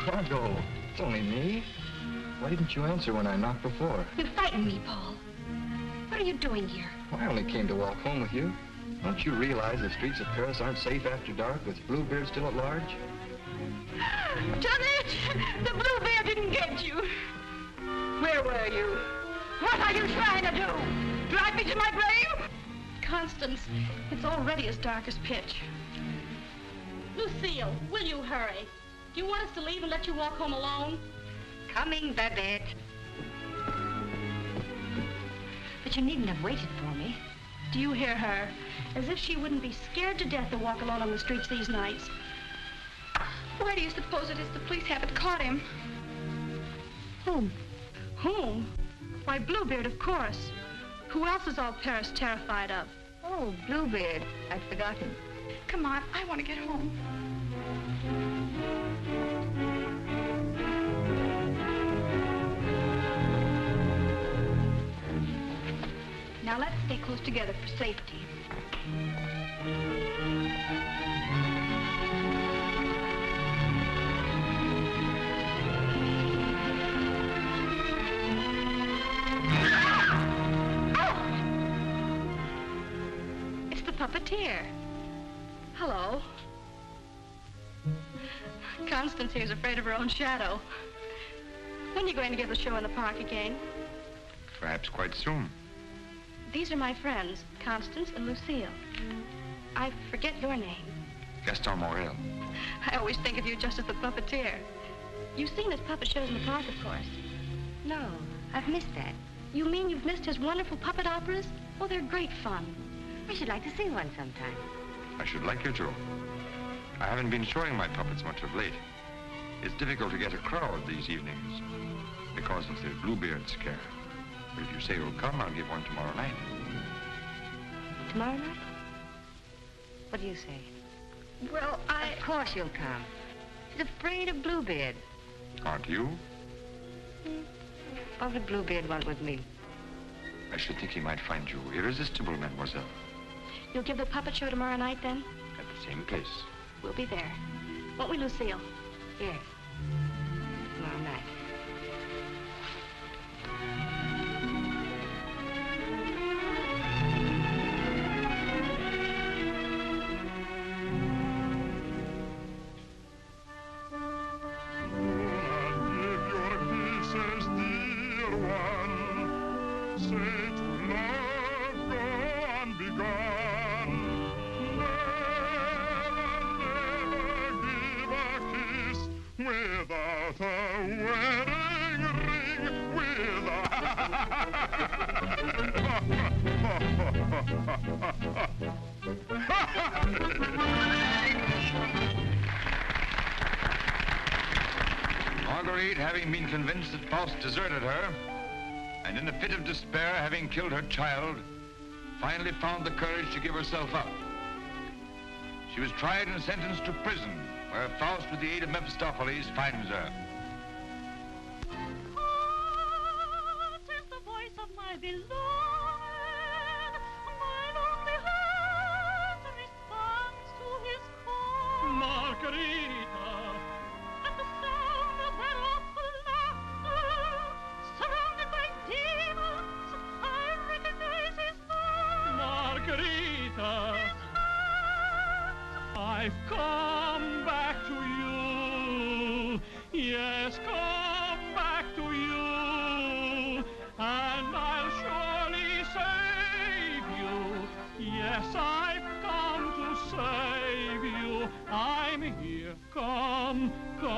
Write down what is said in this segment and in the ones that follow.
Margot, it's only me. Why didn't you answer when I knocked before? You frightened me, Paul. What are you doing here? Well, I only came to walk home with you. Don't you realize the streets of Paris aren't safe after dark with Bluebeard still at large? Janet! The Bluebeard didn't get you. Where were you? What are you trying to do? Drive me to my grave? Constance, it's already as dark as pitch. Lucille, will you hurry? Do you want us to leave and let you walk home alone? Coming, Babette. But you needn't have waited for me. Do you hear her? As if she wouldn't be scared to death to walk alone on the streets these nights. Why do you suppose it is the police haven't caught him? Whom? Whom? Why, Bluebeard, of course. Who else is all Paris terrified of? Oh, Bluebeard. I'd forgotten. Come on, I want to get home. Now let's stay close together for safety. It's the puppeteer. Hello. Constance here's afraid of her own shadow. When are you going to give the show in the park again? Perhaps quite soon. These are my friends, Constance and Lucille. I forget your name. Gaston Morel. I always think of you just as the puppeteer. You've seen his puppet shows in the park, of course. No, I've missed that. You mean you've missed his wonderful puppet operas? Oh, they're great fun. I should like to see one sometime. I should like you to. I haven't been showing my puppets much of late. It's difficult to get a crowd these evenings because of the Bluebeard scare. But if you say you'll come, I'll give one tomorrow night. Tomorrow night? What do you say? Well, Of course you'll come. She's afraid of Bluebeard. Aren't you? What would Bluebeard want with me? I should think he might find you irresistible, mademoiselle. You'll give the puppet show tomorrow night, then? At the same place. We'll be there. Won't we, Lucille? Yes. Tomorrow night. Without a wedding ring, Marguerite, having been convinced that Faust deserted her, and in a fit of despair, having killed her child, finally found the courage to give herself up. She was tried and sentenced to prison, where Faust, with the aid of Mephistopheles, finds her. What is the voice of my beloved? My lonely heart responds to his call. Margarita, At the sound of that awful laughter, surrounded by demons, I recognize his voice. Margarita, I've come back to you. Yes, come back to you. And I'll surely save you. Yes, I've come to save you. I'm here. Come to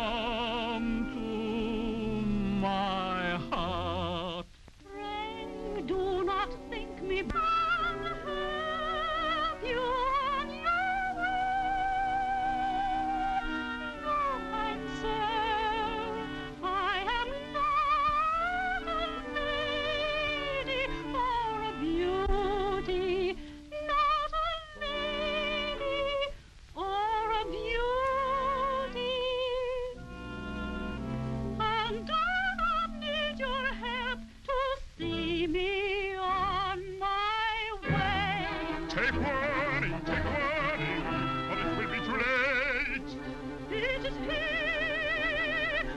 my heart. Pray do not think me bad. Have you on your way? No, kind sir, I am not a lady or a beauty, not a lady or a beauty. And I don't need your help to see me on my way. Take warning, but it will be too late. It is he,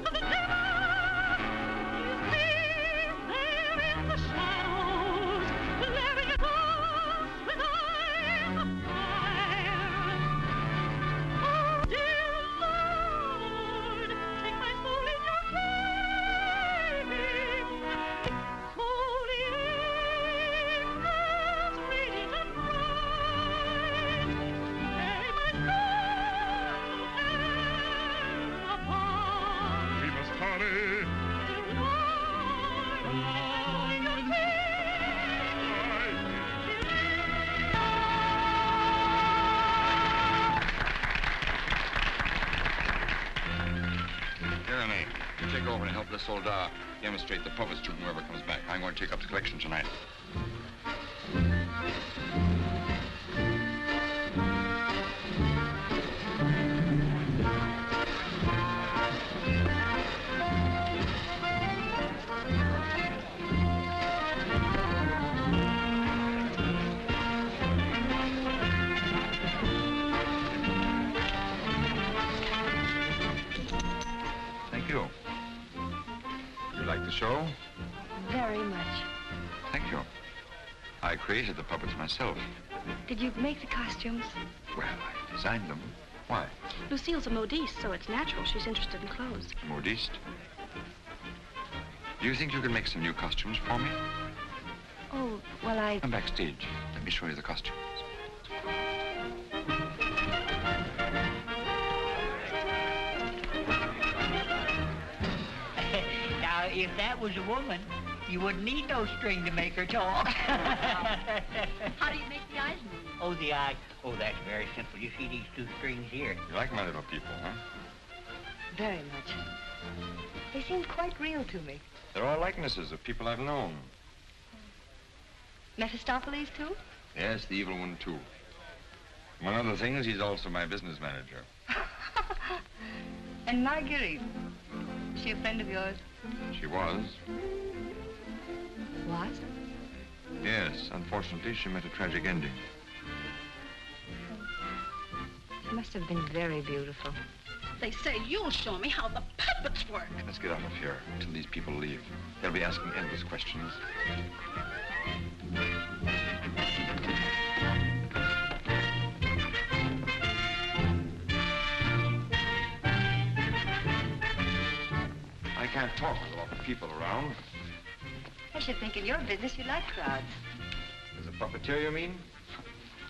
the devil. He's there in the shadows, glaring at us with eyes of fire. Oh, dear Lord, take my soul in your keeping. Holy angels, radiant and bright, carry my soul to heaven above. We must hurry. Dear Lord, in your Tyranny, you take over and help the soldat demonstrate the puppets to whoever comes back. I'm going to take up the collection tonight. Thank you. You like the show? Very much. Thank you. I created the puppets myself. Did you make the costumes? Well, I designed them. Why? Lucille's a modiste, so it's natural she's interested in clothes. Modiste? Do you think you can make some new costumes for me? Oh, well, Come backstage. Let me show you the costumes. Now, if that was a woman, you wouldn't need no string to make her talk. How do you make the eyes move? Oh, the eye. Oh, that's very simple. You see these two strings here? You like my little people, huh? Very much. They seemed quite real to me. They're all likenesses of people I've known. Mephistopheles, too? Yes, the evil one, too. Among other things, he's also my business manager. And Marguerite, is she a friend of yours? She was. Was? Unfortunately, she met a tragic ending. It must have been very beautiful. They say you'll show me how the puppets work. Let's get out of here until these people leave. They'll be asking endless questions. I can't talk with a lot of people around. I should think in your business you like crowds. As a puppeteer, you mean?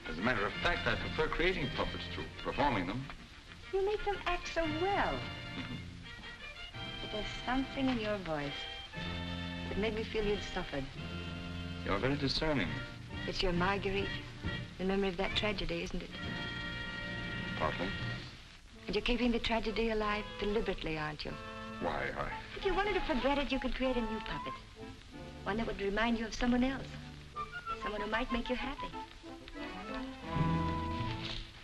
As a matter of fact, I prefer creating puppets to performing them. You make them act so well. But there's something in your voice that made me feel you'd suffered. You're very discerning. It's your Marguerite, the memory of that tragedy, isn't it? Partly. And you're keeping the tragedy alive deliberately, aren't you? Why, If you wanted to forget it, you could create a new puppet. One that would remind you of someone else. Someone who might make you happy.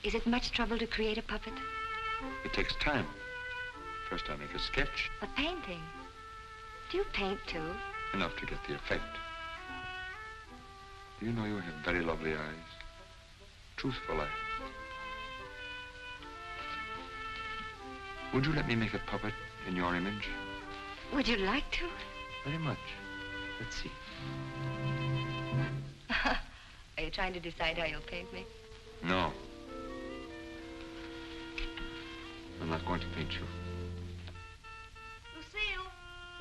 Is it much trouble to create a puppet? It takes time. First I make a sketch, A painting? Do you paint, too? enough to get the effect. Do you know you have very lovely eyes? Truthful eyes. Would you let me make a puppet in your image? Would you like to? Very much. Let's see. Are you trying to decide how you'll paint me? No. I'm not going to paint you. Lucille!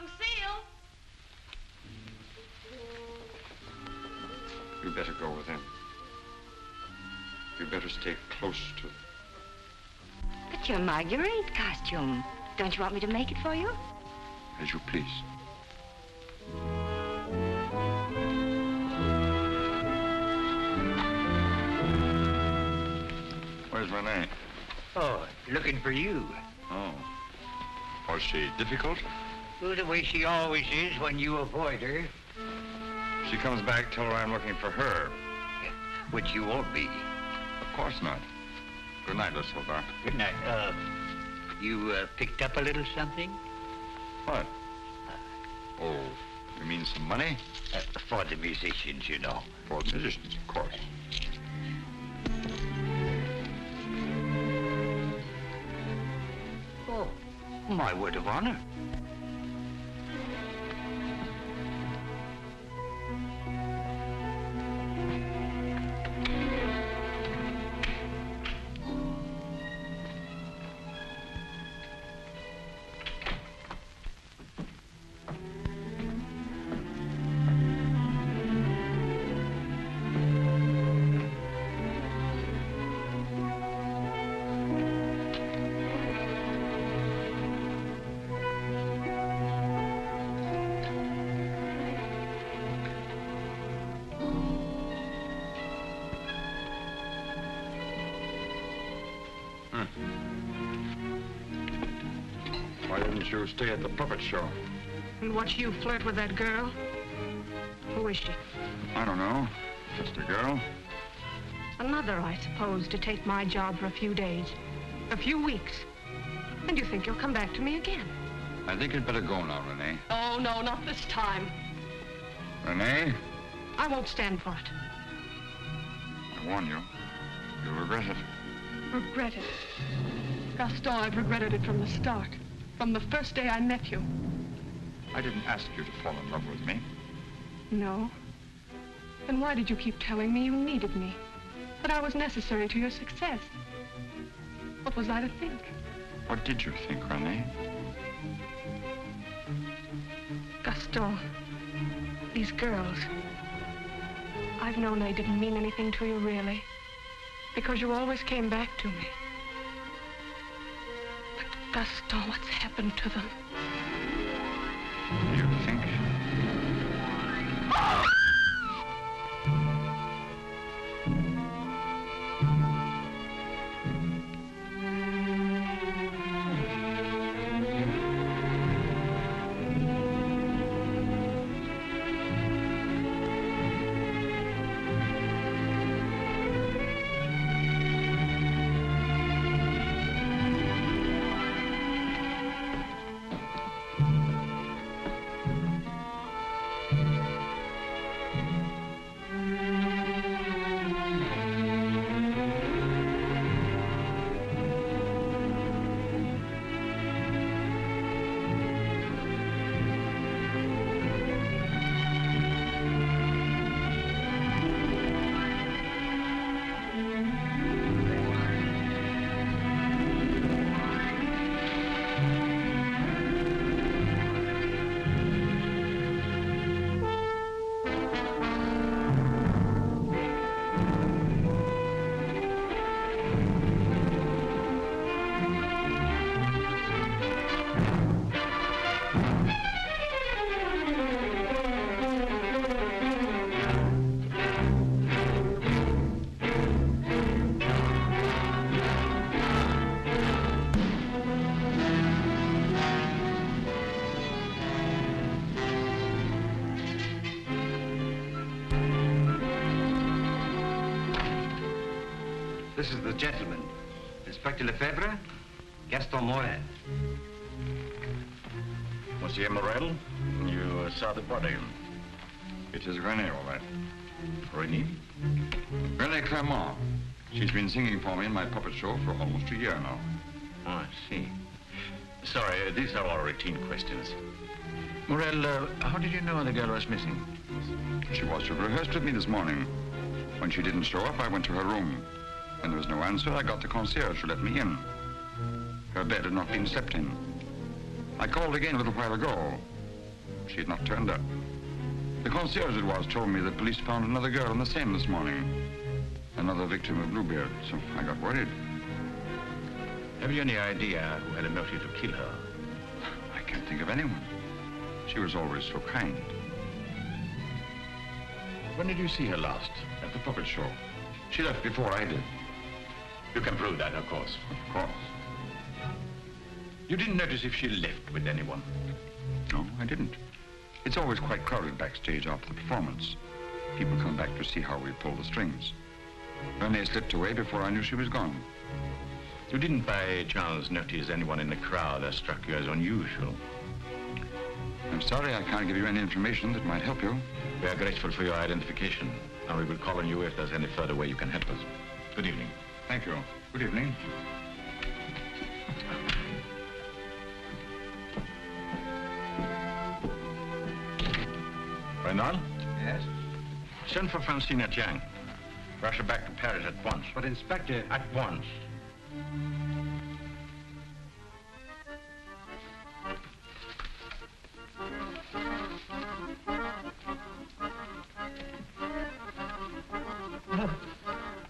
Lucille! You better go with him. You better stay close to them. But your Marguerite costume. Don't you want me to make it for you? As you please. Where's Renee? Oh, looking for you. Oh. Was she difficult? Well, the way she always is when you avoid her. She comes back, tell her I'm looking for her. Which you won't be. Of course not. Good night, Miss Silver. Good night. You picked up a little something? What? Oh, you mean some money? For the musicians, you know. For the musicians, of course. Oh, my word of honor. Why didn't you stay at the puppet show? And watch you flirt with that girl? Who is she? I don't know. Just a girl. Another, I suppose, to take my job for a few days. A few weeks. And you think you'll come back to me again? I think you'd better go now, Renee. Oh, no, not this time. Renee, I won't stand for it. I warn you. You'll regret it. Regret it. Gaston, I've regretted it from the start. From the first day I met you. I didn't ask you to fall in love with me. No. Then why did you keep telling me you needed me? That I was necessary to your success? What was I to think? What did you think, Renee? Gaston, these girls, I've known they didn't mean anything to you, really, because you always came back to me. But Gaston, what's happened to them? You think? This is the gentleman. Inspector Lefebvre, Gaston Morel. Monsieur Morel, you saw the body. It is Renee, all right. Renee? Renee Clermont. She's been singing for me in my puppet show for almost a year now. Oh, I see. Sorry, these are all routine questions. Morel, how did you know the girl was missing? She was to have rehearsed with me this morning. When she didn't show up, I went to her room. When there was no answer, I got the concierge to let me in. Her bed had not been slept in. I called again a little while ago. She had not turned up. The concierge it was told me that police found another girl in the Seine this morning. Another victim of Bluebeard, so I got worried. Have you any idea who had a motive to kill her? I can't think of anyone. She was always so kind. When did you see her last? At the puppet show. She left before I did. You can prove that, of course. Of course. You didn't notice if she left with anyone? No, I didn't. It's always quite crowded backstage after the performance. People come back to see how we pull the strings. Renee slipped away before I knew she was gone. You didn't by chance notice anyone in the crowd that struck you as unusual? I'm sorry I can't give you any information that might help you. We are grateful for your identification, and we will call on you if there's any further way you can help us. Good evening. Thank you. Good evening. Reynald? Yes? Send for Francine Jiang. Rush her back to Paris at once. But, Inspector... At once.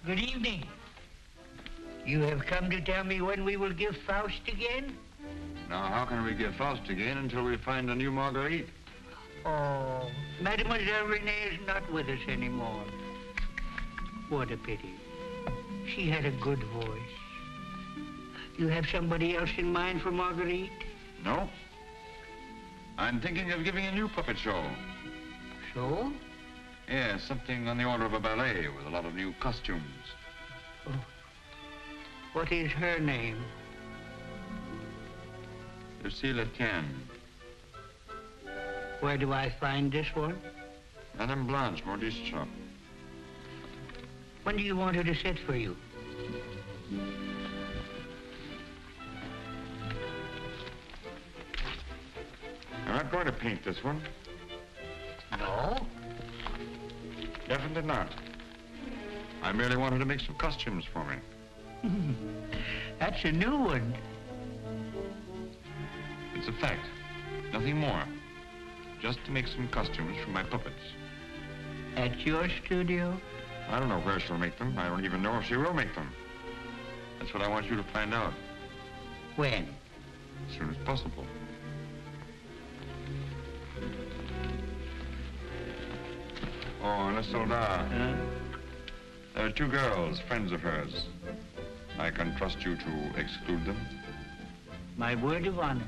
Good evening. You have come to tell me when we will give Faust again? Now, how can we get Faust again until we find a new Marguerite? Oh, Mademoiselle Renee is not with us anymore. What a pity. She had a good voice. You have somebody else in mind for Marguerite? No. I'm thinking of giving a new puppet show. So? Yes, something on the order of a ballet with a lot of new costumes. Oh. What is her name? Lucille Etienne. Where do I find this one? Madame Blanche, modiste shop. When do you want her to sit for you? I'm not going to paint this one. No? Definitely not. I merely wanted to make some costumes for me. That's a new one. It's a fact. Nothing more. Just to make some costumes for my puppets. At your studio? I don't know where she'll make them. I don't even know if she will make them. That's what I want you to find out. When? As soon as possible. Oh, and a soldat. Huh? There are two girls, friends of hers. I can trust you to exclude them? My word of honor.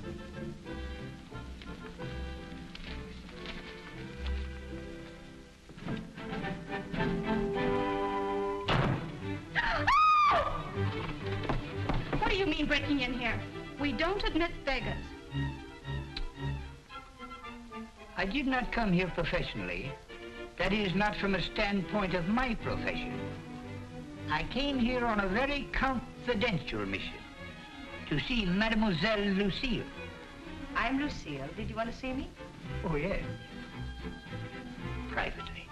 What do you mean breaking in here? We don't admit beggars. I did not come here professionally. That is, not from a standpoint of my profession. I came here on a very confidential mission. To see Mademoiselle Lucille. I'm Lucille. Did you want to see me? Oh, yes. Privately.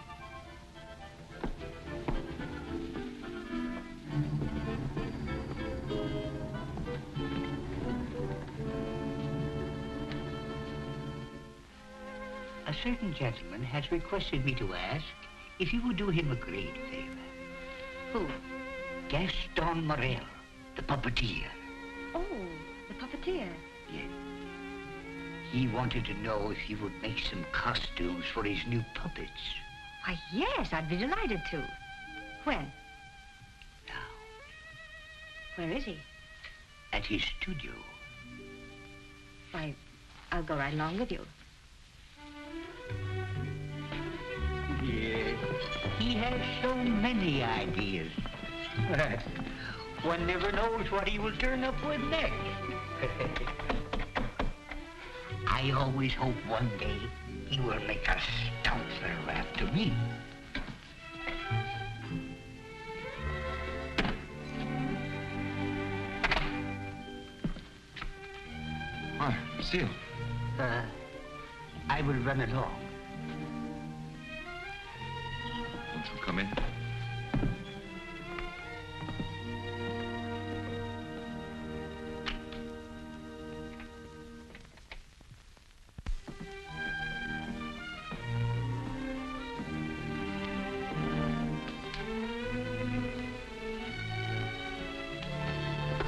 A certain gentleman has requested me to ask if you would do him a great favor. Who? Gaston Morel, the puppeteer. Oh, the puppeteer. Yes. He wanted to know if you would make some costumes for his new puppets. Why, yes, I'd be delighted to. When? Now, Where is he? at his studio. Why, I'll go right along with you. Yes. He has so many ideas. One never knows what he will turn up with next. I always hope one day he will make a stout little after me. Why, Seal. I will run along. Won't you come in?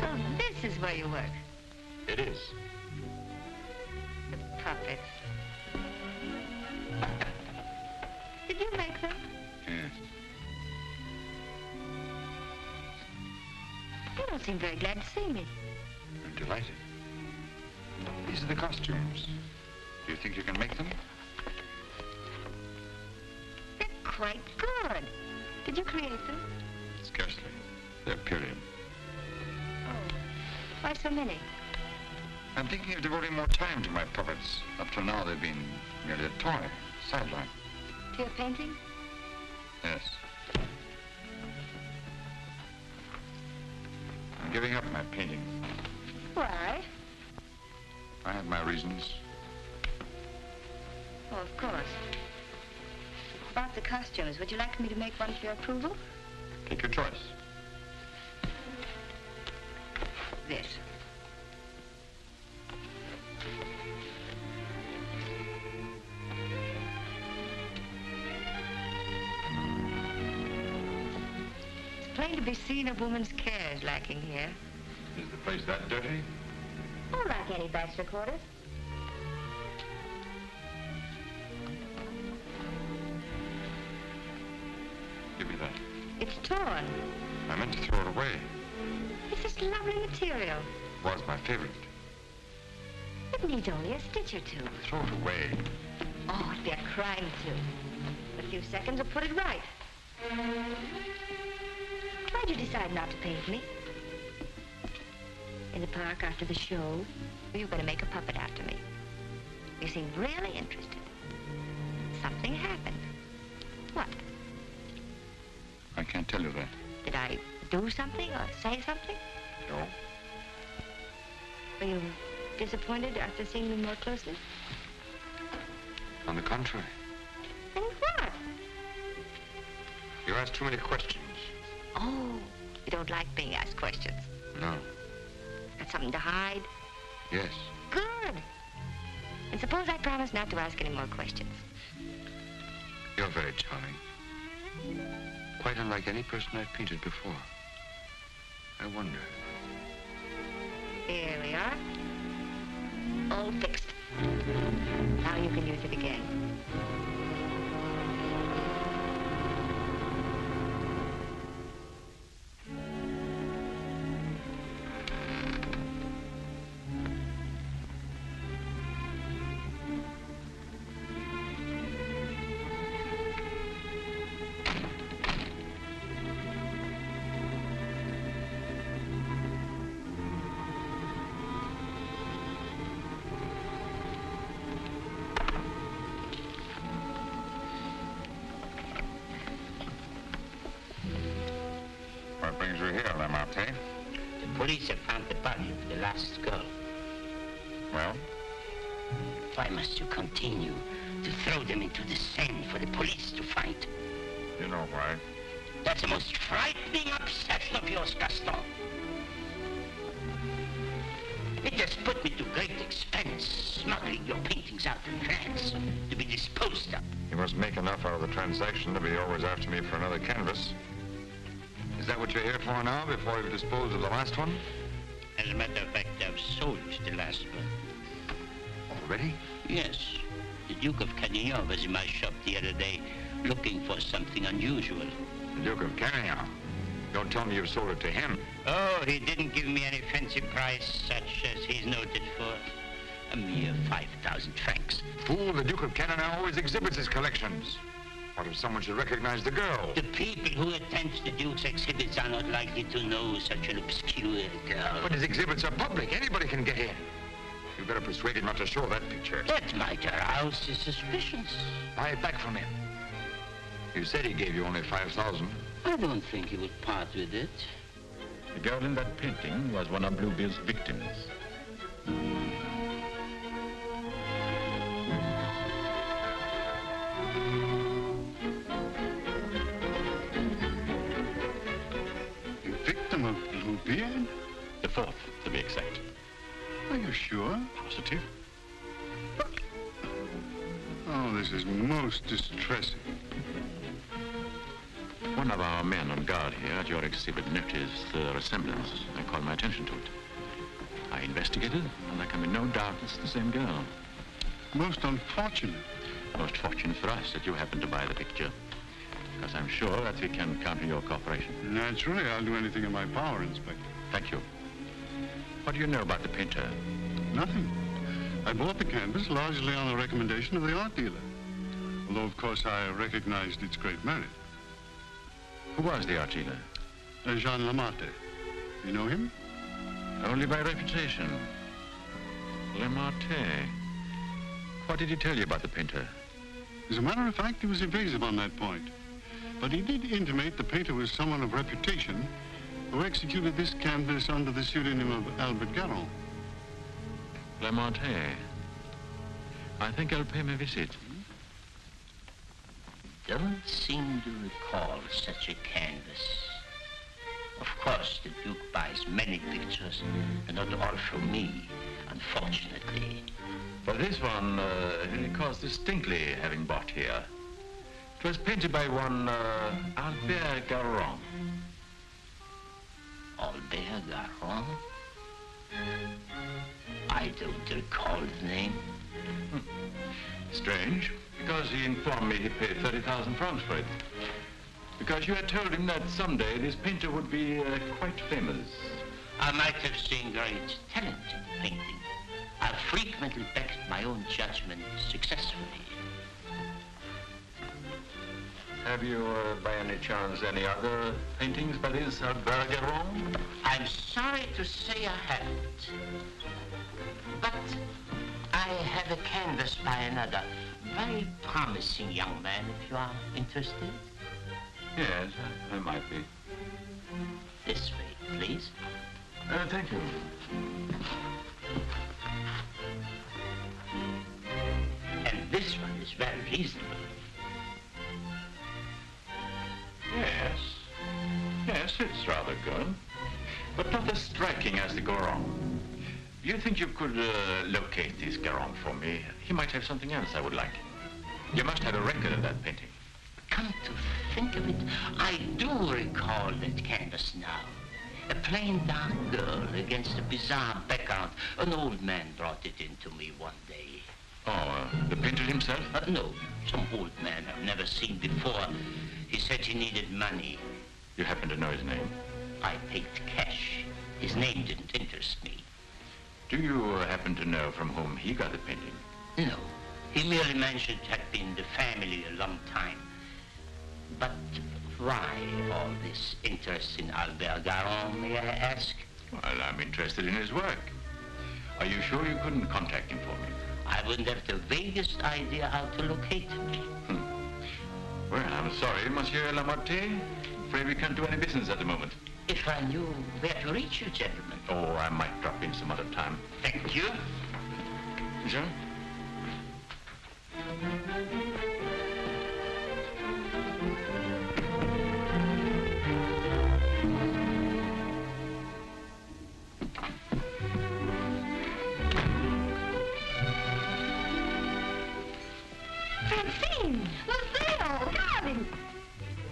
So this is where you work. It is. The puppets. Did you make them? Yes. You don't seem very glad to see me. I'm delighted. These are the costumes. Do you think you can make them? They're quite good. Did you create them? Scarcely. They're period. Oh. Why so many? I'm thinking of devoting more time to my puppets. Up till now, they've been merely a toy, sideline. To your painting? Yes. I'm giving up my painting. Why? I have my reasons. Oh, of course. About the costumes, would you like me to make one for your approval? Take your choice. This. It's plain to be seen a woman's care is lacking here. Is the place that dirty? Oh, like any bachelor quarters. Give me that. It's torn. I meant to throw it away. It's just lovely material. It was my favorite. It needs only a stitch or two. Throw it away. Oh, it'd be a crime to. A few seconds will put it right. Why'd you decide not to paint me? In the park after the show, you were going to make a puppet after me. You seemed really interested. Something happened. What? I can't tell you that. Did I do something or say something? No. Were you disappointed after seeing me more closely? On the contrary. And what? You ask too many questions. Oh, you don't like being asked questions. No. Got something to hide? Yes. Good. And suppose I promise not to ask any more questions. You're very charming. Quite unlike any person I've painted before. I wonder. Here we are. All fixed. Now you can use it again. What brings you here, Lamarté? The police have found the body of the last girl. Well? Why must you continue to throw them into the Seine for the police to find? You know why. That's the most frightening obsession of yours, Gaston. It has put me to great expense, smuggling your paintings out in France to be disposed of. You must make enough out of the transaction to be always after me for another canvas. Is that what you're here for now, before you've disposed of the last one? As a matter of fact, I've sold the last one. Already? Yes. The Duke of Carradine was in my shop the other day looking for something unusual. The Duke of Carradine? Don't tell me you've sold it to him. Oh, he didn't give me any fancy price such as he's noted for. A mere 5,000 francs. Fool, the Duke of Carradine always exhibits his collections. What if someone should recognize the girl? The people who attend the Duke's exhibits are not likely to know such an obscure girl. But his exhibits are public. Anybody can get in. You better persuade him not to show that picture. That might arouse his suspicions. Buy it back from him. You said he gave you only 5,000. I don't think he would part with it. The girl in that painting was one of Bluebeard's victims. A victim of Bluebeard? The fourth, to be exact. Are you sure? Positive. Oh, this is most distressing. One of our men on guard here at your exhibit noticed the resemblance. I called my attention to it. I investigated, and there can be no doubt it's the same girl. Most unfortunate. Most fortunate for us that you happened to buy the picture. Because I'm sure that we can count on your cooperation. Naturally, I'll do anything in my power, Inspector. Thank you. What do you know about the painter? Nothing. I bought the canvas largely on the recommendation of the art dealer. Although, of course, I recognized its great merit. Who was the art dealer? Jean Lamarté. You know him? Only by reputation. Lamarté. What did he tell you about the painter? As a matter of fact, he was evasive on that point. But he did intimate the painter was someone of reputation who executed this canvas under the pseudonym of Albert Garron. Lamarté. I think I'll pay him a visit. Don't seem to recall such a canvas. Of course, the Duke buys many pictures, and not all from me, unfortunately. But this one, he recalls distinctly having bought here. It was painted by one Albert Garron. Albert Garron? I don't recall the name. Strange, because he informed me he paid 30,000 francs for it. Because you had told him that someday this painter would be quite famous. I might have seen great talent in painting. I've frequently backed my own judgment successfully. Have you, by any chance, any other paintings by this Albert Garron? I'm sorry to say I haven't. But I have a canvas by another very promising young man, if you are interested. Yes, I might be. This way, please. Thank you. And this one is very reasonable. Yes. Yes, it's rather good. But not as striking as the Garron. Do you think you could locate this Garron for me? He might have something else I would like. You must have a record of that painting. Come to think of it, I do recall that canvas now. A plain dark girl against a bizarre background. An old man brought it in to me one day. Oh, the painter himself? No, some old man I've never seen before. He said he needed money. You happen to know his name? I paid cash. His name didn't interest me. Do you happen to know from whom he got the painting? No. He merely mentioned it had been the family a long time. But why all this interest in Albert Garron, may I ask? Well, I'm interested in his work. Are you sure you couldn't contact him for me? I wouldn't have the vaguest idea how to locate him. Well, I'm sorry, Monsieur Lamarté. Afraid we can't do any business at the moment. If I knew where to reach you, gentlemen. Oh, I might drop in some other time. Thank you. Jean? Francine! Lucille! Darling!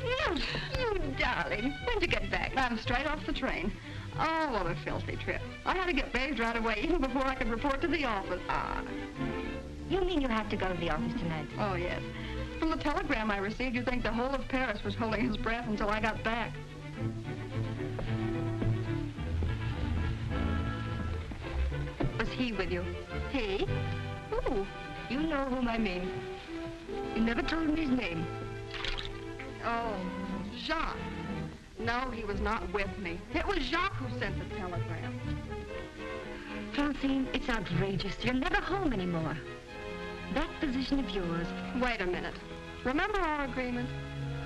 You darling. When'd you get back? I'm straight off the train. Oh, what a filthy trip. I had to get bathed right away, even before I could report to the office. You mean you have to go to the office tonight? Oh, yes. From the telegram I received, you'd think the whole of Paris was holding his breath until I got back. Was he with you? He? Who? You know whom I mean. You never told me his name. Jacques. No, he was not with me. It was Jacques who sent the telegram. Francine, it's outrageous. You're never home anymore. That position of yours. Wait a minute. Remember our agreement?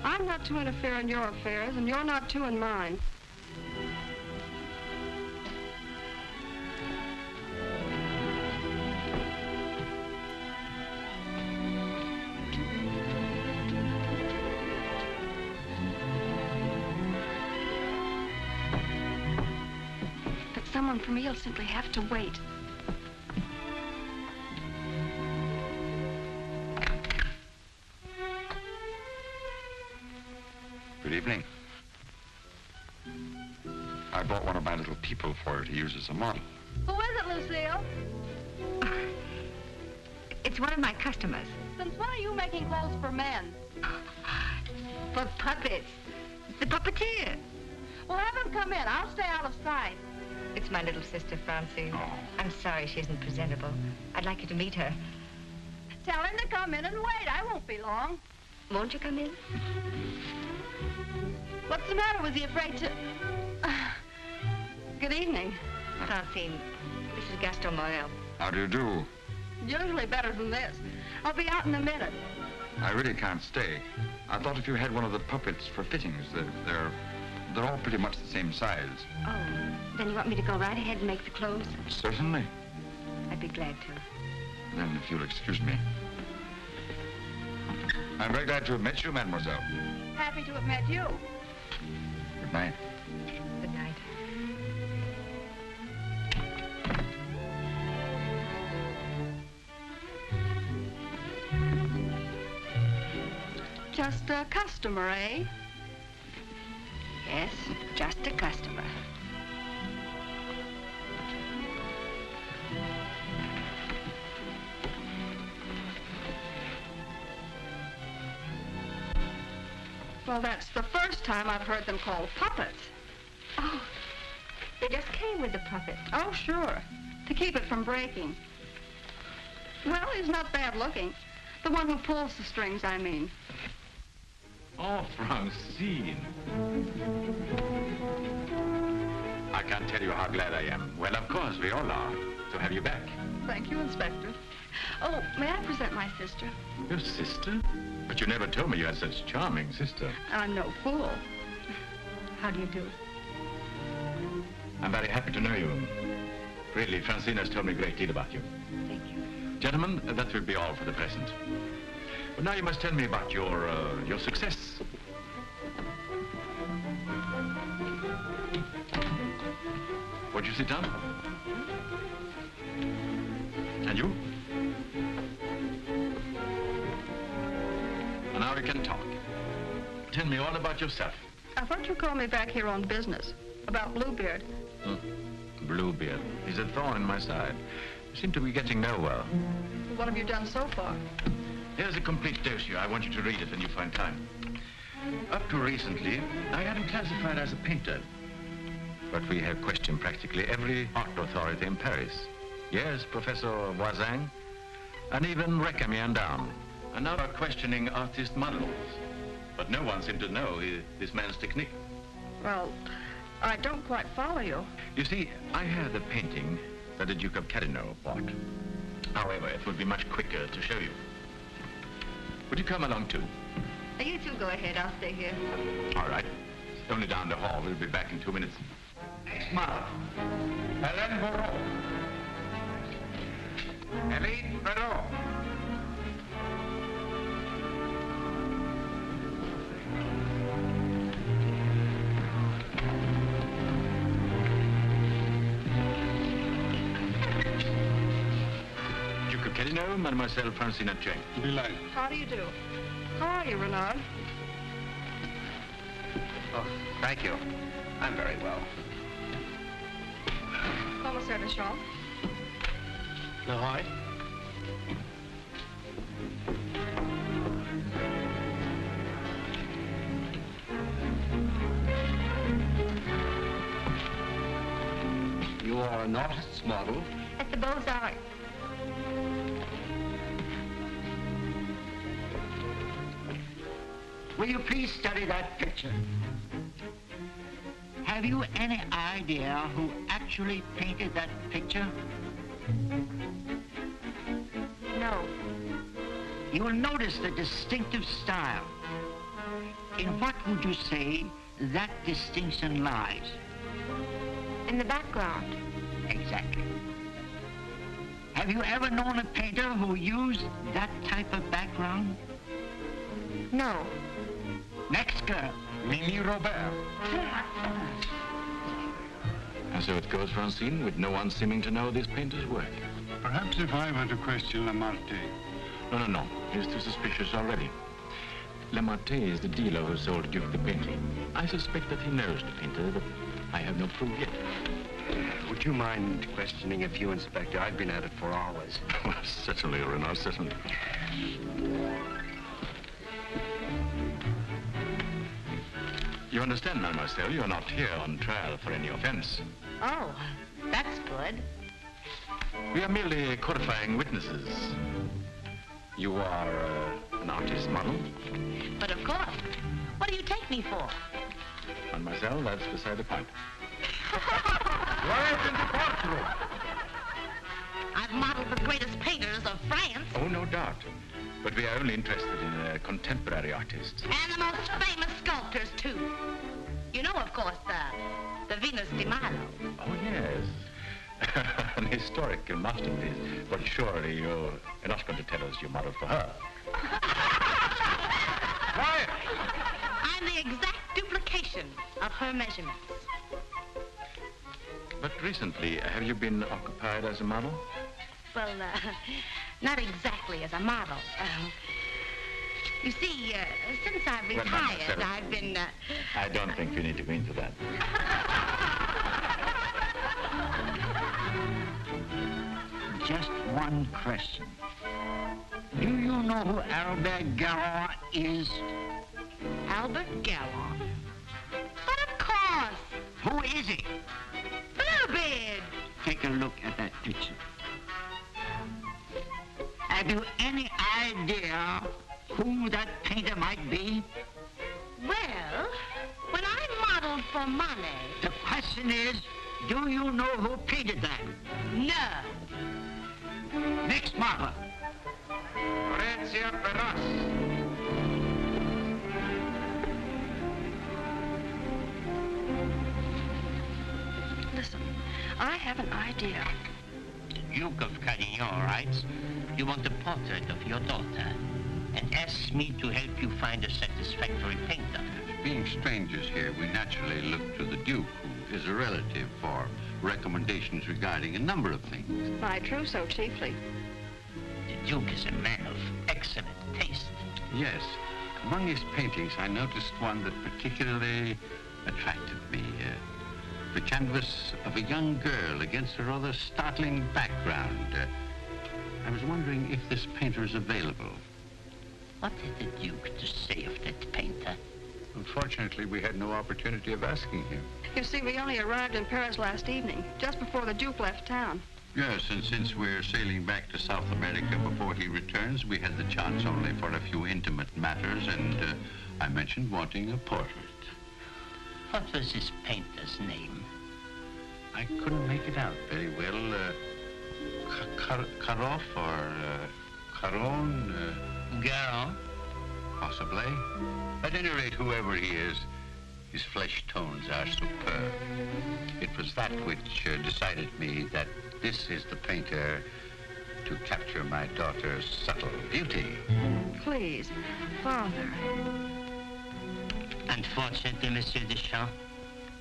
I'm not to interfere in your affairs, and you're not to in mine. But someone for me will simply have to wait. Good evening. I bought one of my little people for her to use as a model. Who is it, Lucille? It's one of my customers. Since when are you making clothes for men? For puppets. The puppeteer. Well, have him come in. I'll stay out of sight. It's my little sister, Francine. Oh. I'm sorry she isn't presentable. I'd like you to meet her. Tell him to come in and wait. I won't be long. Won't you come in? What's the matter? Was he afraid to... Good evening. Francine, this is Gaston Morel. How do you do? Usually better than this. I'll be out in a minute. I really can't stay. I thought if you had one of the puppets for fittings, they're all pretty much the same size. Oh, then you want me to go right ahead and make the clothes? Certainly. I'd be glad to. Then, if you'll excuse me. I'm very glad to have met you, mademoiselle. Happy to have met you. Good night. Good night. Just a customer, eh? Yes, just a customer. Well, that's the first time I've heard them called puppets. Oh, they just came with the puppet. Oh, sure. To keep it from breaking. Well, he's not bad looking. The one who pulls the strings, I mean. Oh, Francine. I can't tell you how glad I am. Well, of course, we all are, to have you back. Thank you, Inspector. Oh, may I present my sister? Your sister? But you never told me you had such a charming sister. I'm no fool. How do you do? I'm very happy to know you. Really, Francine has told me a great deal about you. Thank you. Gentlemen, that will be all for the present. But now you must tell me about your success. Would you sit down? And you? And now we can talk. Tell me all about yourself. I thought you called me back here on business. About Bluebeard. Bluebeard. He's a thorn in my side. You seem to be getting nowhere. What have you done so far? Here's a complete dossier. I want you to read it when you find time. Up to recently, I had him classified as a painter. But we have questioned practically every art authority in Paris. Yes, Professor Voisin, and even Recamier and down. And now we're questioning artist models. But no one seemed to know this man's technique. Well, I don't quite follow you. You see, I have the painting that the Duke of Carradine bought. However, it would be much quicker to show you. Would you come along too? You two go ahead. I'll stay here. All right. It's only down the hall. We'll be back in 2 minutes. Next model. Hélène Bourreau. Hélène Bourreau. Duke of Carradine, Mademoiselle Francine Jane. Delighted. How do you do? How are you, Renard? Oh, thank you. I'm very well. Commissaire Deschamps. Leroy? You are an artist's model? At the Beaux-Arts. will you please study that picture? Have you any idea who actually painted that picture? No. You will notice the distinctive style. In what would you say that distinction lies? In the background. Exactly. Have you ever known a painter who used that type of background? No. Next girl. Mimi Robert. And so it goes for unseen, with no one seeming to know this painter's work. Perhaps if I were to question Lamartine. No. He's too suspicious already. Lamartine is the dealer who sold Duke the painting. I suspect that he knows the painter, but I have no proof yet. Would you mind questioning a few, Inspector? I've been at it for hours. Well, certainly, Renard, certainly. You understand, mademoiselle, you're not here on trial for any offense. Oh, that's good. We are merely qualifying witnesses. You are an artist model? But of course. What do you take me for? Mademoiselle, that's beside the point. Quiet in the courtroom. I've modeled the greatest painters of France. Oh, no doubt. But we are only interested in contemporary artists. And the most famous sculptors, too. You know, of course, the Venus de Milo. Oh, yes. An historical masterpiece. But surely you're not going to tell us you modeled for her. Quiet. I'm the exact duplication of her measurements. But recently, have you been occupied as a model? Well, not exactly as a model. You see, since I've Well, retired, Mademoiselle, I've been... I don't think you need to go into that. Just one question. Do you know who Albert Garron is? Albert Garron? But of course! Who is he? Bluebeard! Take a look at that picture. Have you any idea who that painter might be? Well, when I modeled for Monet... The question is, do you know who painted that? No. Next model. Horatia Perras. Listen, I have an idea. The Duke of Carradine writes, you want a portrait of your daughter, and asks me to help you find a satisfactory painter. Being strangers here, we naturally look to the Duke, who is a relative, for recommendations regarding a number of things. My trousseau chiefly. The Duke is a man of excellent taste. Yes. Among his paintings, I noticed one that particularly attracted me. The canvas of a young girl against a rather startling background. I was wondering if this painter is available. What had the Duke to say of that painter? Unfortunately, we had no opportunity of asking him. You see, we only arrived in Paris last evening, just before the Duke left town. Yes, and since we're sailing back to South America before he returns, we had the chance only for a few intimate matters, and I mentioned wanting a portrait. What was this painter's name? I couldn't make it out very well. Karoff or Caron? Garron? Possibly. At any rate, whoever he is, his flesh tones are superb. It was that which decided me that this is the painter to capture my daughter's subtle beauty. Please, Father. Unfortunately, Monsieur Deschamps,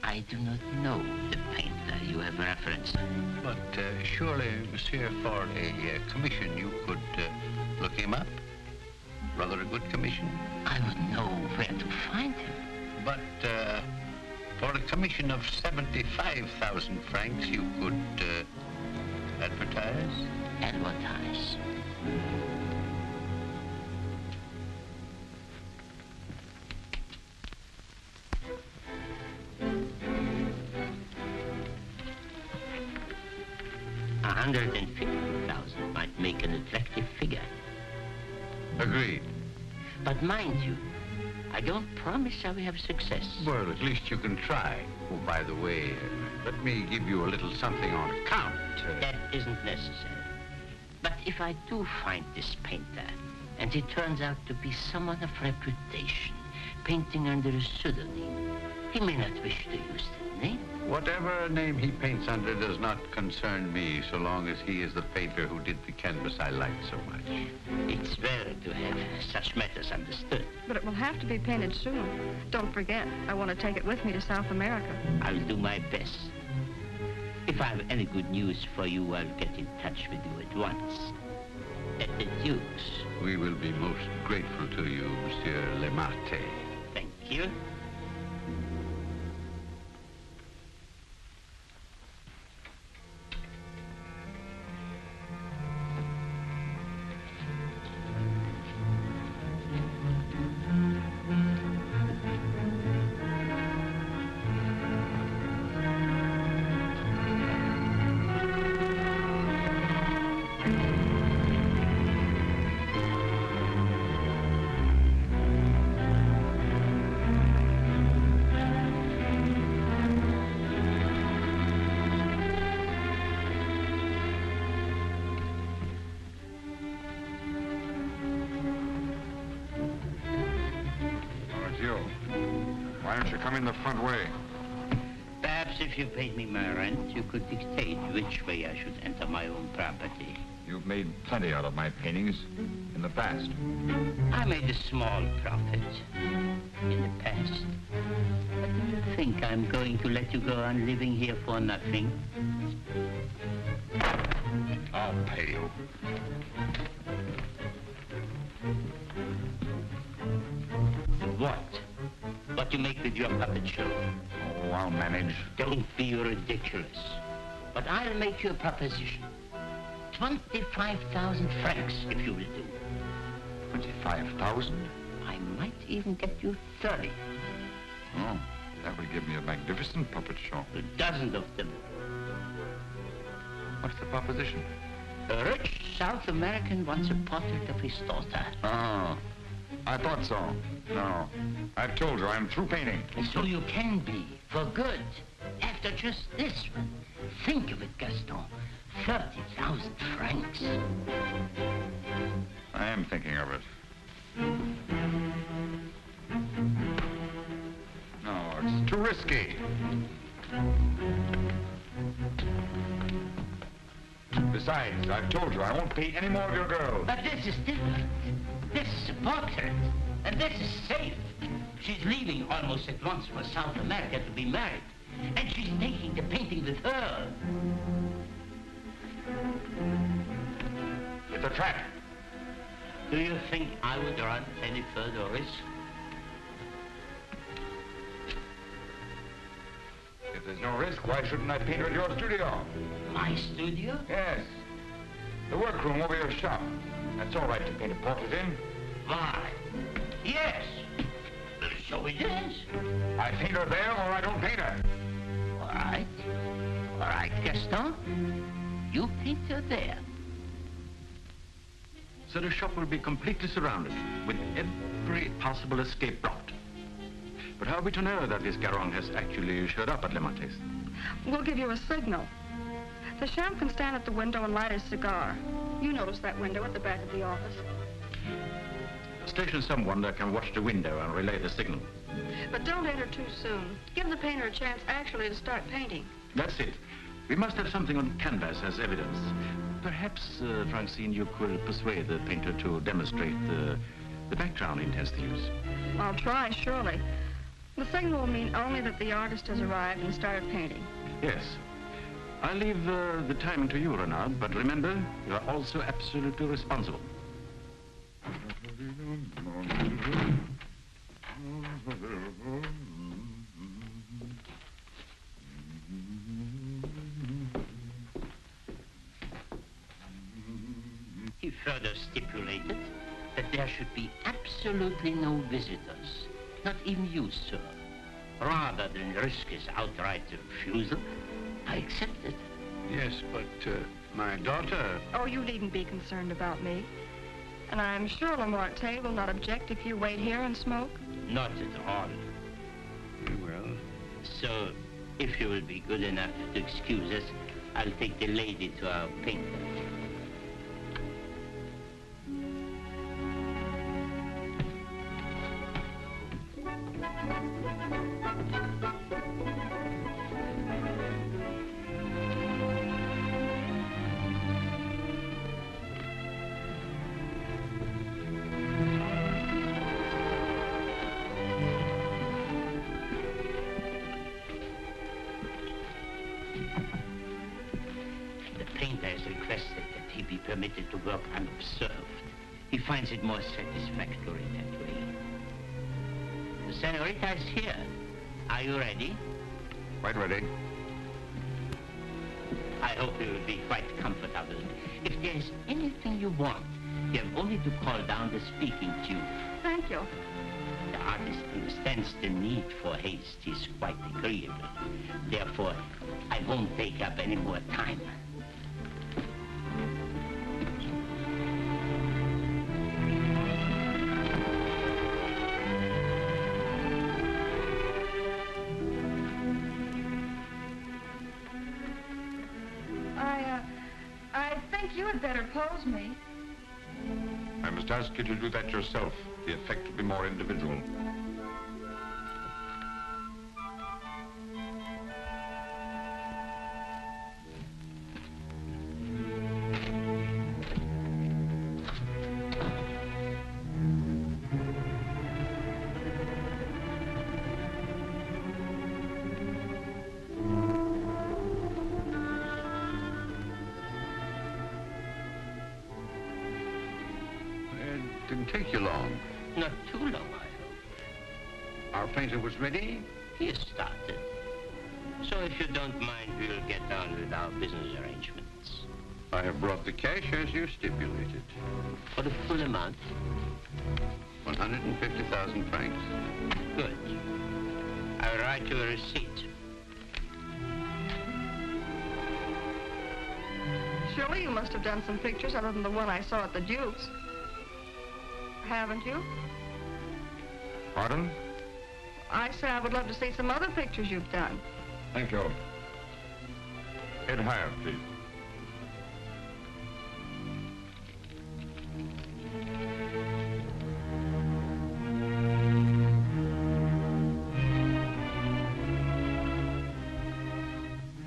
I do not know the painter you have referenced. But surely, monsieur, for a commission, you could look him up? Rather a good commission? I would know where to find him. But for a commission of 75,000 francs, you could advertise? Advertise. $150,000 might make an attractive figure. Agreed. But mind you, I don't promise I will have success. Well, at least you can try. Oh, by the way, let me give you a little something on account. That isn't necessary. But if I do find this painter, and he turns out to be someone of reputation, painting under a pseudonym, he may not wish to use that name. Whatever name he paints under does not concern me, so long as he is the painter who did the canvas I like so much. It's well to have such matters understood. But it will have to be painted soon. Don't forget, I want to take it with me to South America. I'll do my best. If I have any good news for you, I'll get in touch with you at once. At the Duke's. We will be most grateful to you, Monsieur Lemarte. Thank you. Why don't you come in the front way? Perhaps if you paid me my rent, you could dictate which way I should enter my own property. You've made plenty out of my paintings in the past. I made a small profit in the past. But do you think I'm going to let you go on living here for nothing? I'll pay you. What? What you make with your puppet show? Oh, I'll manage. Don't be ridiculous. But I'll make you a proposition. 25,000 francs, if you will do. 25,000? I might even get you 30. Oh, that would give me a magnificent puppet show. A dozen of them. What's the proposition? A rich South American wants a portrait of his daughter. Oh, I thought so. No, I've told you I'm through painting. So you can be, for good, after just this one. Think of it, Gaston. 30,000 francs. I am thinking of it. No, it's too risky. Besides, I've told you I won't pay any more of your girls. But this is different. This is a portrait, and this is safe. She's leaving almost at once for South America to be married, and she's taking the painting with her. It's a trap. Do you think I would run any further risk? If there's no risk, why shouldn't I paint her at your studio? My studio? Yes. The workroom over your shop. That's all right to paint a portrait in. Why? Yes. So it is. I paint her there or I don't paint her. All right. All right, Gaston. You paint her there. So the shop will be completely surrounded with every possible escape blocked. But how are we to know that this Garron has actually showed up at Le Martes? We'll give you a signal. The champ can stand at the window and light his cigar. You notice that window at the back of the office. Station someone that can watch the window and relay the signal. But don't enter too soon. Give the painter a chance actually to start painting. That's it. We must have something on canvas as evidence. Perhaps, Francine, you could persuade the painter to demonstrate the background he intends to use. I'll try, surely. The signal will mean only that the artist has arrived and started painting. Yes. I'll leave the timing to you, Renard, but remember, you are also absolutely responsible. He further stipulated that there should be absolutely no visitors, not even you, sir. Rather than risk his outright refusal, I accepted. Yes, but my daughter... Oh, you needn't be concerned about me. And I'm sure Lemarte will not object if you wait here and smoke. Not at all. Very well. So, if you will be good enough to excuse us, I'll take the lady to our painter. Permitted to work unobserved. He finds it more satisfactory that way. The senorita is here. Are you ready? Quite ready. I hope you will be quite comfortable. If there is anything you want, you have only to call down the speaking tube. Thank you. The artist understands the need for haste. He's quite agreeable. Therefore, I won't take up any more time. I think you had better pose me. I must ask you to do that yourself. The effect will be more individual. Didn't take you long. Not too long, I hope. Our painter was ready? He has started. So if you don't mind, we'll get on with our business arrangements. I have brought the cash as you stipulated. For the full amount? 150,000 francs. Good. I'll write you a receipt. Surely you must have done some pictures other than the one I saw at the Duke's. Haven't you? Pardon? I said I would love to see some other pictures you've done. Thank you. Head higher, please.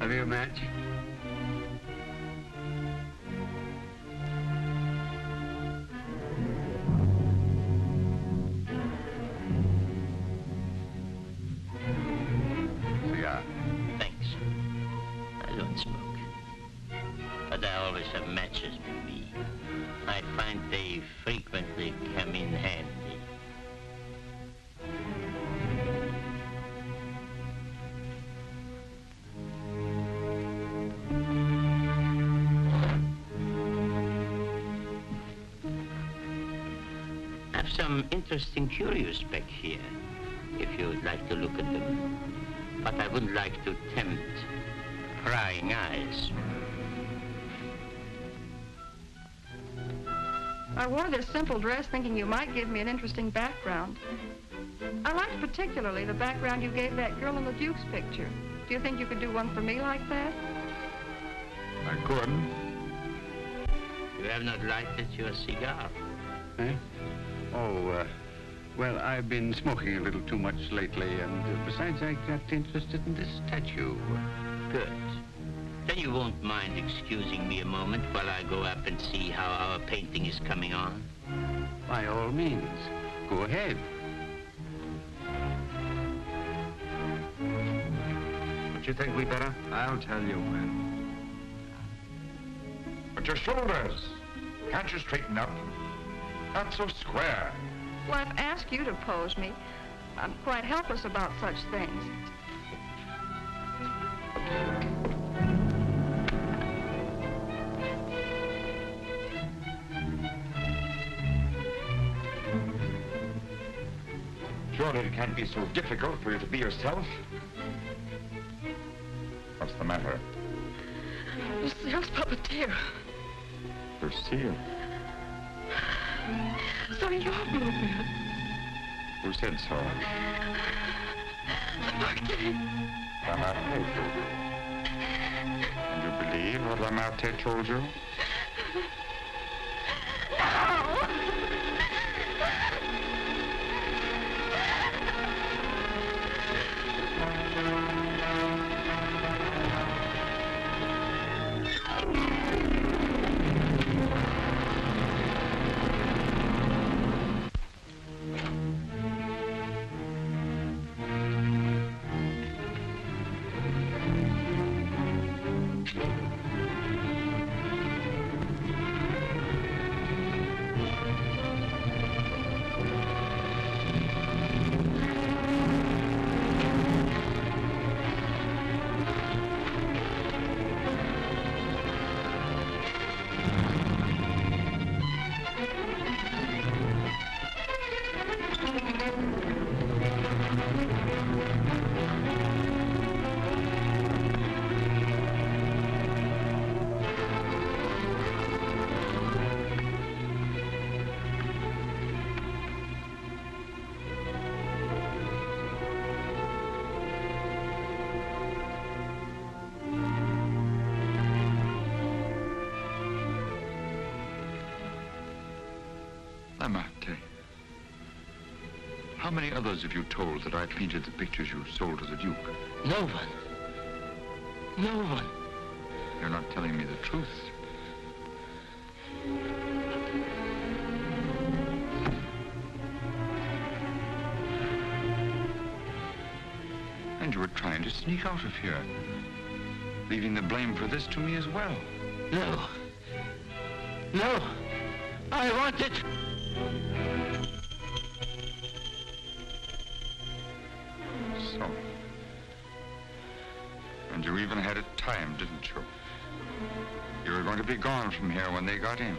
Have you a match? Thanks. I don't smoke. But I always have matches with me. I find they frequently come in handy. I have some interesting curios back here, if you would like to look at them. But I wouldn't like to tempt prying eyes. I wore this simple dress thinking you might give me an interesting background. I liked particularly the background you gave that girl in the Duke's picture. Do you think you could do one for me like that? I could. You have not lighted your cigar. Eh? Oh, well, I've been smoking a little too much lately, and besides, I got interested in this statue. Good. Then you won't mind excusing me a moment while I go up and see how our painting is coming on? By all means. Go ahead. Don't you think we better? I'll tell you when. But your shoulders. Can't you straighten up? Not so square. Well, I've asked you to pose me. I'm quite helpless about such things. Surely it can't be so difficult for you to be yourself. What's the matter? Lucille's puppeteer. Lucille. So you're Bluebeard. Who said so? Lamartine told you. And you believe what Lamartine told you? Lamartine, how many others have you told that I painted the pictures you sold to the Duke? No one. No one. You're not telling me the truth. And you were trying to sneak out of here, leaving the blame for this to me as well. No. No. I want it. So. And you even had it timed, didn't you? You were going to be gone from here when they got in.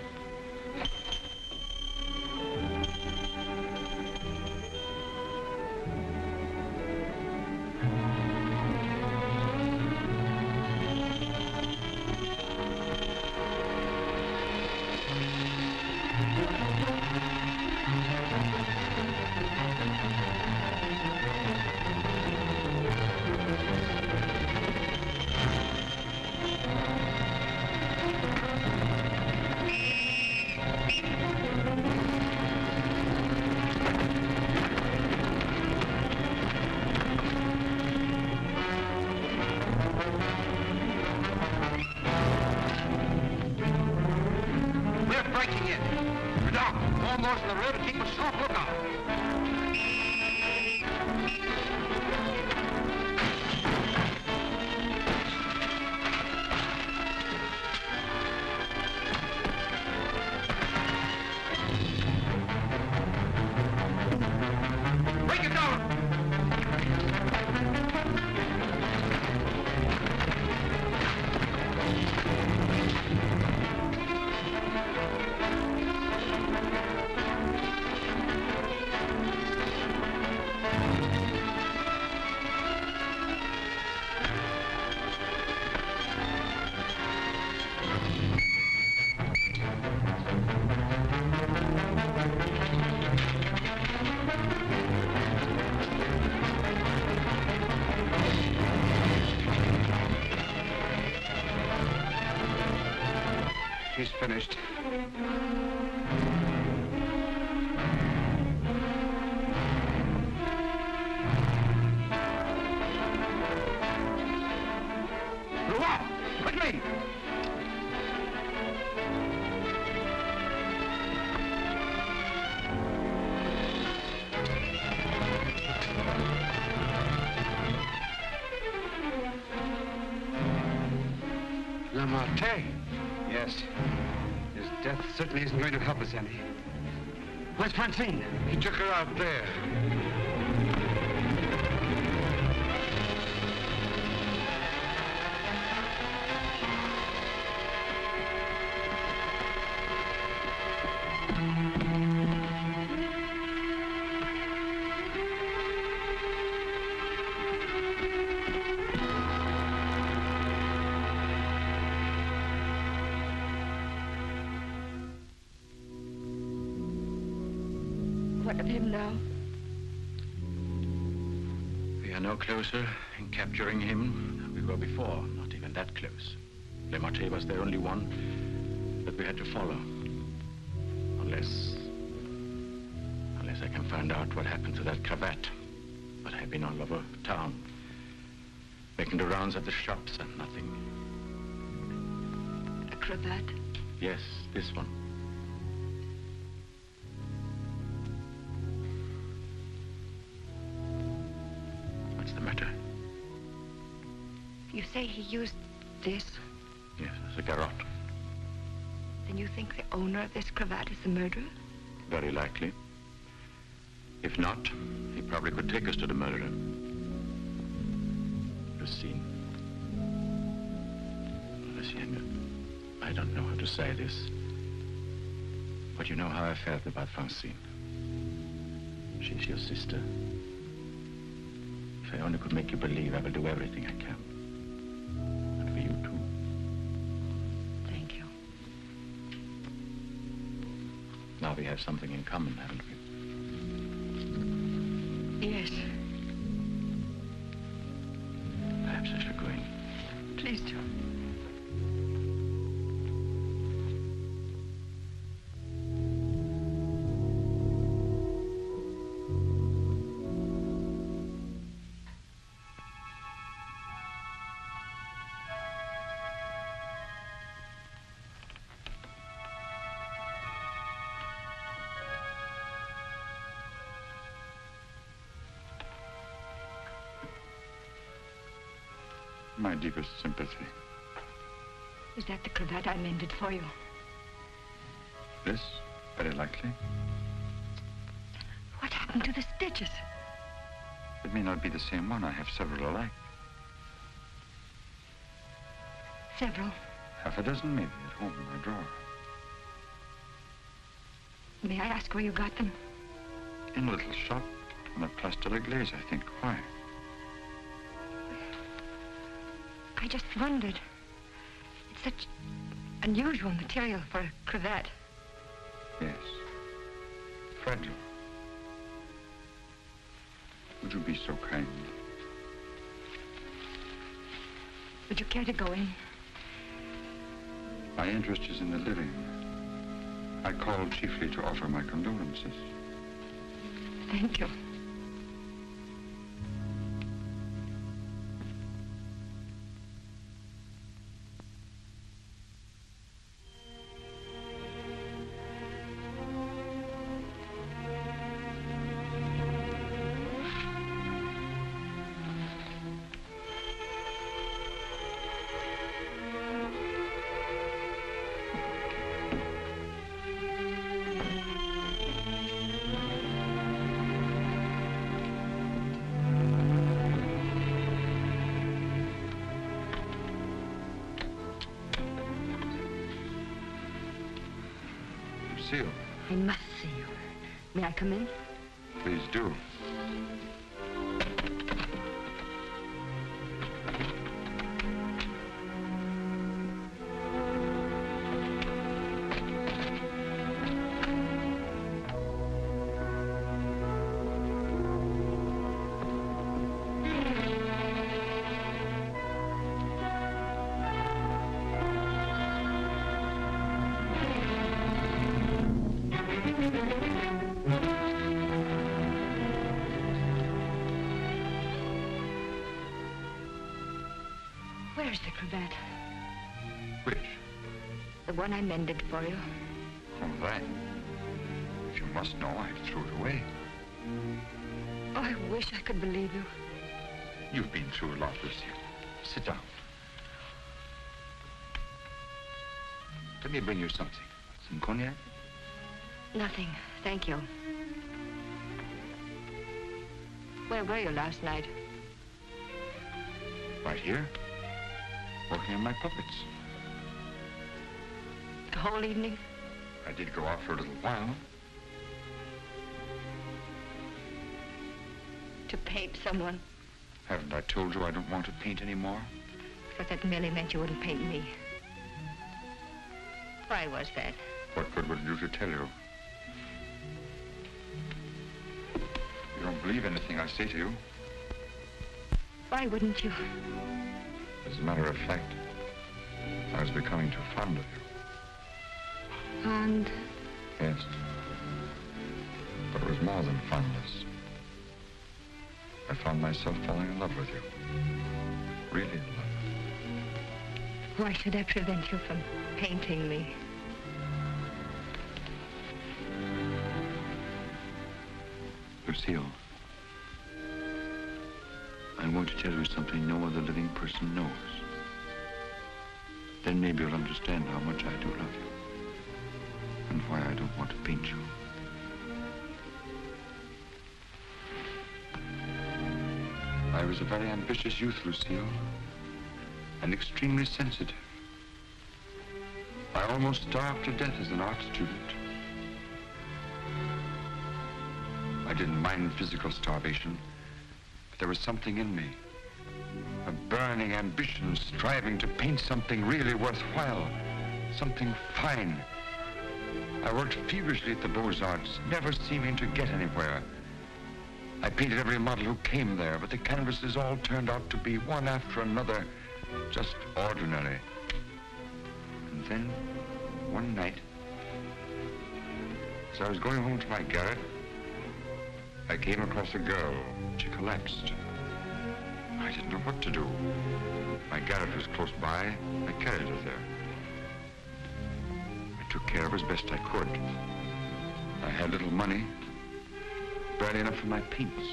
She's finished. Quickly! Lamartine? Yes. His death certainly isn't going to help us any. Where's Francine? He took her out there. What of him now? are no closer in capturing him than we were before. Not even that close. Le Marche was the only one that we had to follow. Unless I can find out what happened to that cravat. But I've been all over town, making the rounds at the shops and nothing. A cravat? Yes, this one. What's the matter? You say he used this? Yes, as a garrote. Then you think the owner of this cravat is the murderer? Very likely. If not, he probably could take us to the murderer. Lucien. Lucien, I don't know how to say this, but you know how I felt about Francine. She's your sister. If I only could make you believe, I will do everything I can. And for you, too. Thank you. Now we have something in common, haven't we? Yes. Perhaps I should go in. Please do. My deepest sympathy. Is that the cravat I mended for you? This? Very likely. What happened to the stitches? It may not be the same one. I have several alike. Several. Half a dozen, maybe, at home in my drawer. May I ask where you got them? In a little shop on a Place de la Glaise, I think. Why? I just wondered. It's such unusual material for a cravat. Yes. Fragile. Would you be so kind? Would you care to go in? My interest is in the living. I called chiefly to offer my condolences. Thank you. I must see you. May I come in? Please do. Where's the cravat? Which? The one I mended for you. Oh, that. If you must know, I threw it away. Oh, I wish I could believe you. You've been through a lot, Lucia. Sit down. Let me bring you something. Some cognac? Nothing, thank you. Where were you last night? Right here. Working on my puppets. The whole evening? I did go out for a little while. To paint someone? Haven't I told you I don't want to paint anymore? But that merely meant you wouldn't paint me. Why was that? What good would it do to tell you? You don't believe anything I say to you. Why wouldn't you? As a matter of fact, I was becoming too fond of you. Fond? Yes. But it was more than fondness. I found myself falling in love with you. Really in love. Why should I prevent you from painting me? Lucille, I'm going to tell you something no other living person knows. Then maybe you'll understand how much I do love you. And why I don't want to paint you. I was a very ambitious youth, Lucille. And extremely sensitive. I almost starved to death as an art student. I didn't mind physical starvation, but there was something in me. A burning ambition striving to paint something really worthwhile, something fine. I worked feverishly at the Beaux-Arts, never seeming to get anywhere. I painted every model who came there, but the canvases all turned out to be one after another, just ordinary. And then, one night, as I was going home to my garret, I came across a girl. She collapsed. I didn't know what to do. My garret was close by. I carried her there. I took care of her as best I could. I had little money, barely enough for my paints.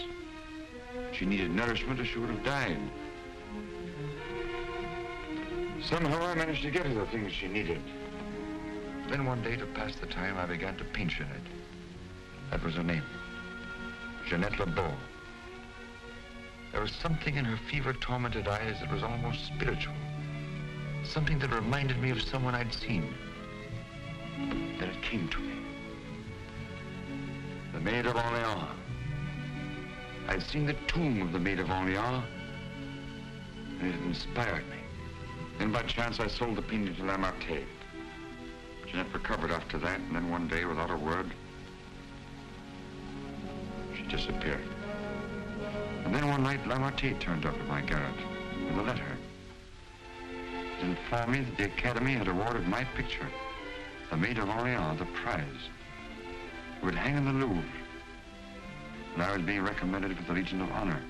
She needed nourishment or she would have died. Somehow I managed to get her the things she needed. Then one day, to pass the time, I began to paint Jeanette. That was her name. Jeanette Lebeau. There was something in her fever-tormented eyes that was almost spiritual. Something that reminded me of someone I'd seen. Then it came to me. The Maid of Orleans. I'd seen the tomb of the Maid of Orleans, and it inspired me. Then by chance I sold the painting to Lamartine. Jeanette recovered after that, and then one day, without a word, she disappeared. And then one night, Lamartine turned up at my garret with a letter. It informed me that the Academy had awarded my picture, the Maid of Orleans, the prize. It would hang in the Louvre, and I was being recommended for the Legion of Honor.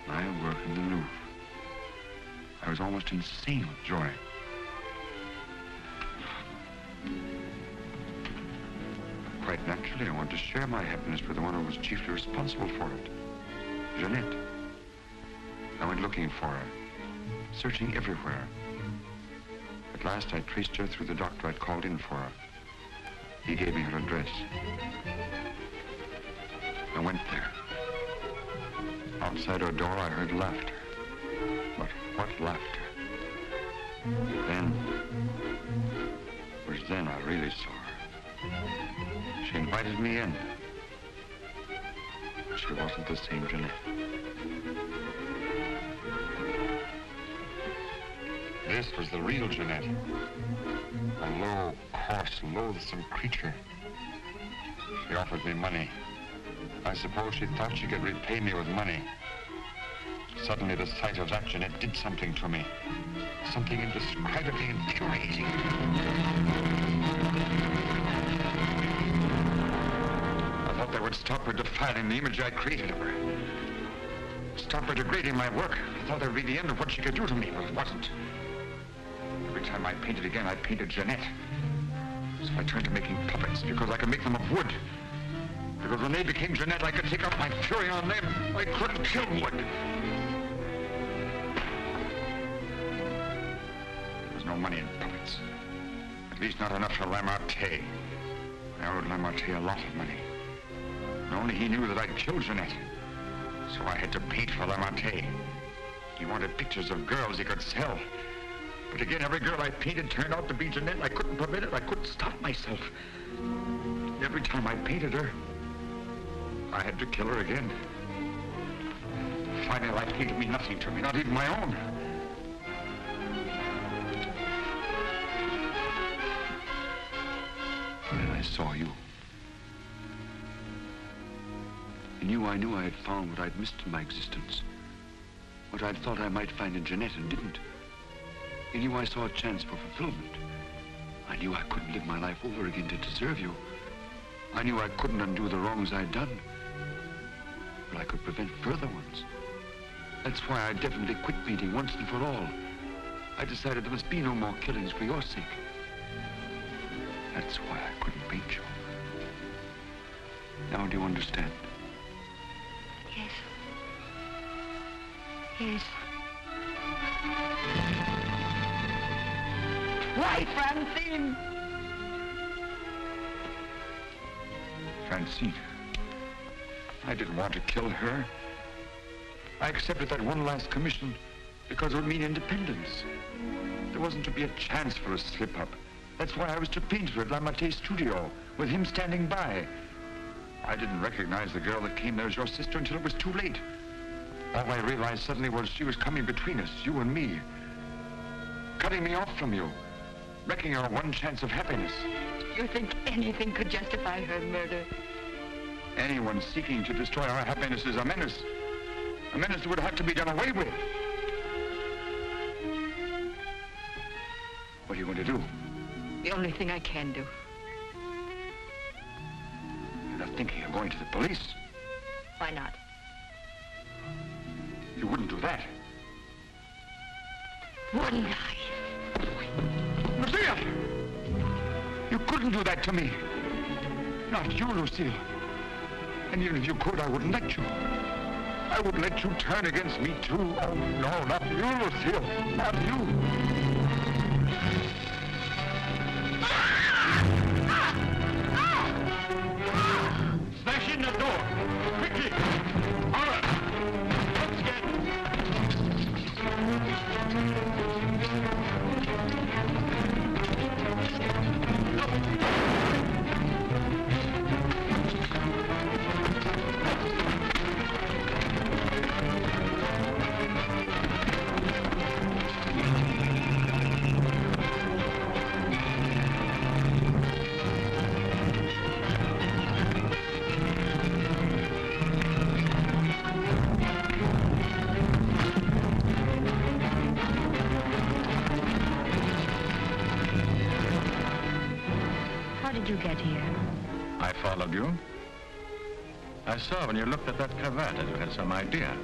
My work in the Louvre. I was almost insane with joy. Quite naturally, I wanted to share my happiness with the one who was chiefly responsible for it, Jeanette. I went looking for her, searching everywhere. At last, I traced her through the doctor I'd called in for her. He gave me her address. I went there. Outside her door, I heard laughter. But what laughter? Then, it was then I really saw her. She invited me in. She wasn't the same Jeanette. This was the real Jeanette. A low, coarse, loathsome creature. She offered me money. I suppose she thought she could repay me with money. Suddenly, the sight of that Jeanette did something to me. Something indescribably infuriating. I thought that would stop her defiling the image I created of her. Stop her degrading my work. I thought that would be the end of what she could do to me, but it wasn't. Every time I painted again, I painted Jeanette. So I turned to making puppets because I could make them of wood. Because when they became Jeanette, I could take out my fury on them. I couldn't kill wood. There was no money in puppets. At least not enough for Lamartine. I owed Lamartine a lot of money. And only he knew that I'd killed Jeanette. So I had to paint for Lamartine. He wanted pictures of girls he could sell. But again, every girl I painted turned out to be Jeanette. I couldn't permit it. I couldn't stop myself. Every time I painted her, I had to kill her again. Finally, life came to mean nothing to me, not even my own. And then I saw you. In you, I knew I had found what I'd missed in my existence. What I'd thought I might find in Jeanette and didn't. In you, I saw a chance for fulfillment. I knew I couldn't live my life over again to deserve you. I knew I couldn't undo the wrongs I'd done. But I could prevent further ones. That's why I definitely quit painting once and for all. I decided there must be no more killings for your sake. That's why I couldn't paint you. Now do you understand? Yes. Yes. Why, Francine? Francine. I didn't want to kill her. I accepted that one last commission because it would mean independence. There wasn't to be a chance for a slip-up. That's why I was to paint her at La Mate's studio, with him standing by. I didn't recognize the girl that came there as your sister until it was too late. All I realized suddenly was she was coming between us, you and me. Cutting me off from you. Wrecking our one chance of happiness. You think anything could justify her murder? Anyone seeking to destroy our happiness is a menace. A menace that would have to be done away with. What are you going to do? The only thing I can do. You're not thinking of going to the police? Why not? You wouldn't do that. Wouldn't I? Lucille! You couldn't do that to me. Not you, Lucille. And even if you could, I wouldn't let you. I wouldn't let you turn against me, too. Oh, no, not you, Lucille. Not you. Smash in the door! Quickly! All right! Let's get... How did you get here? I followed you. I saw when you looked at that cravat that you had some idea.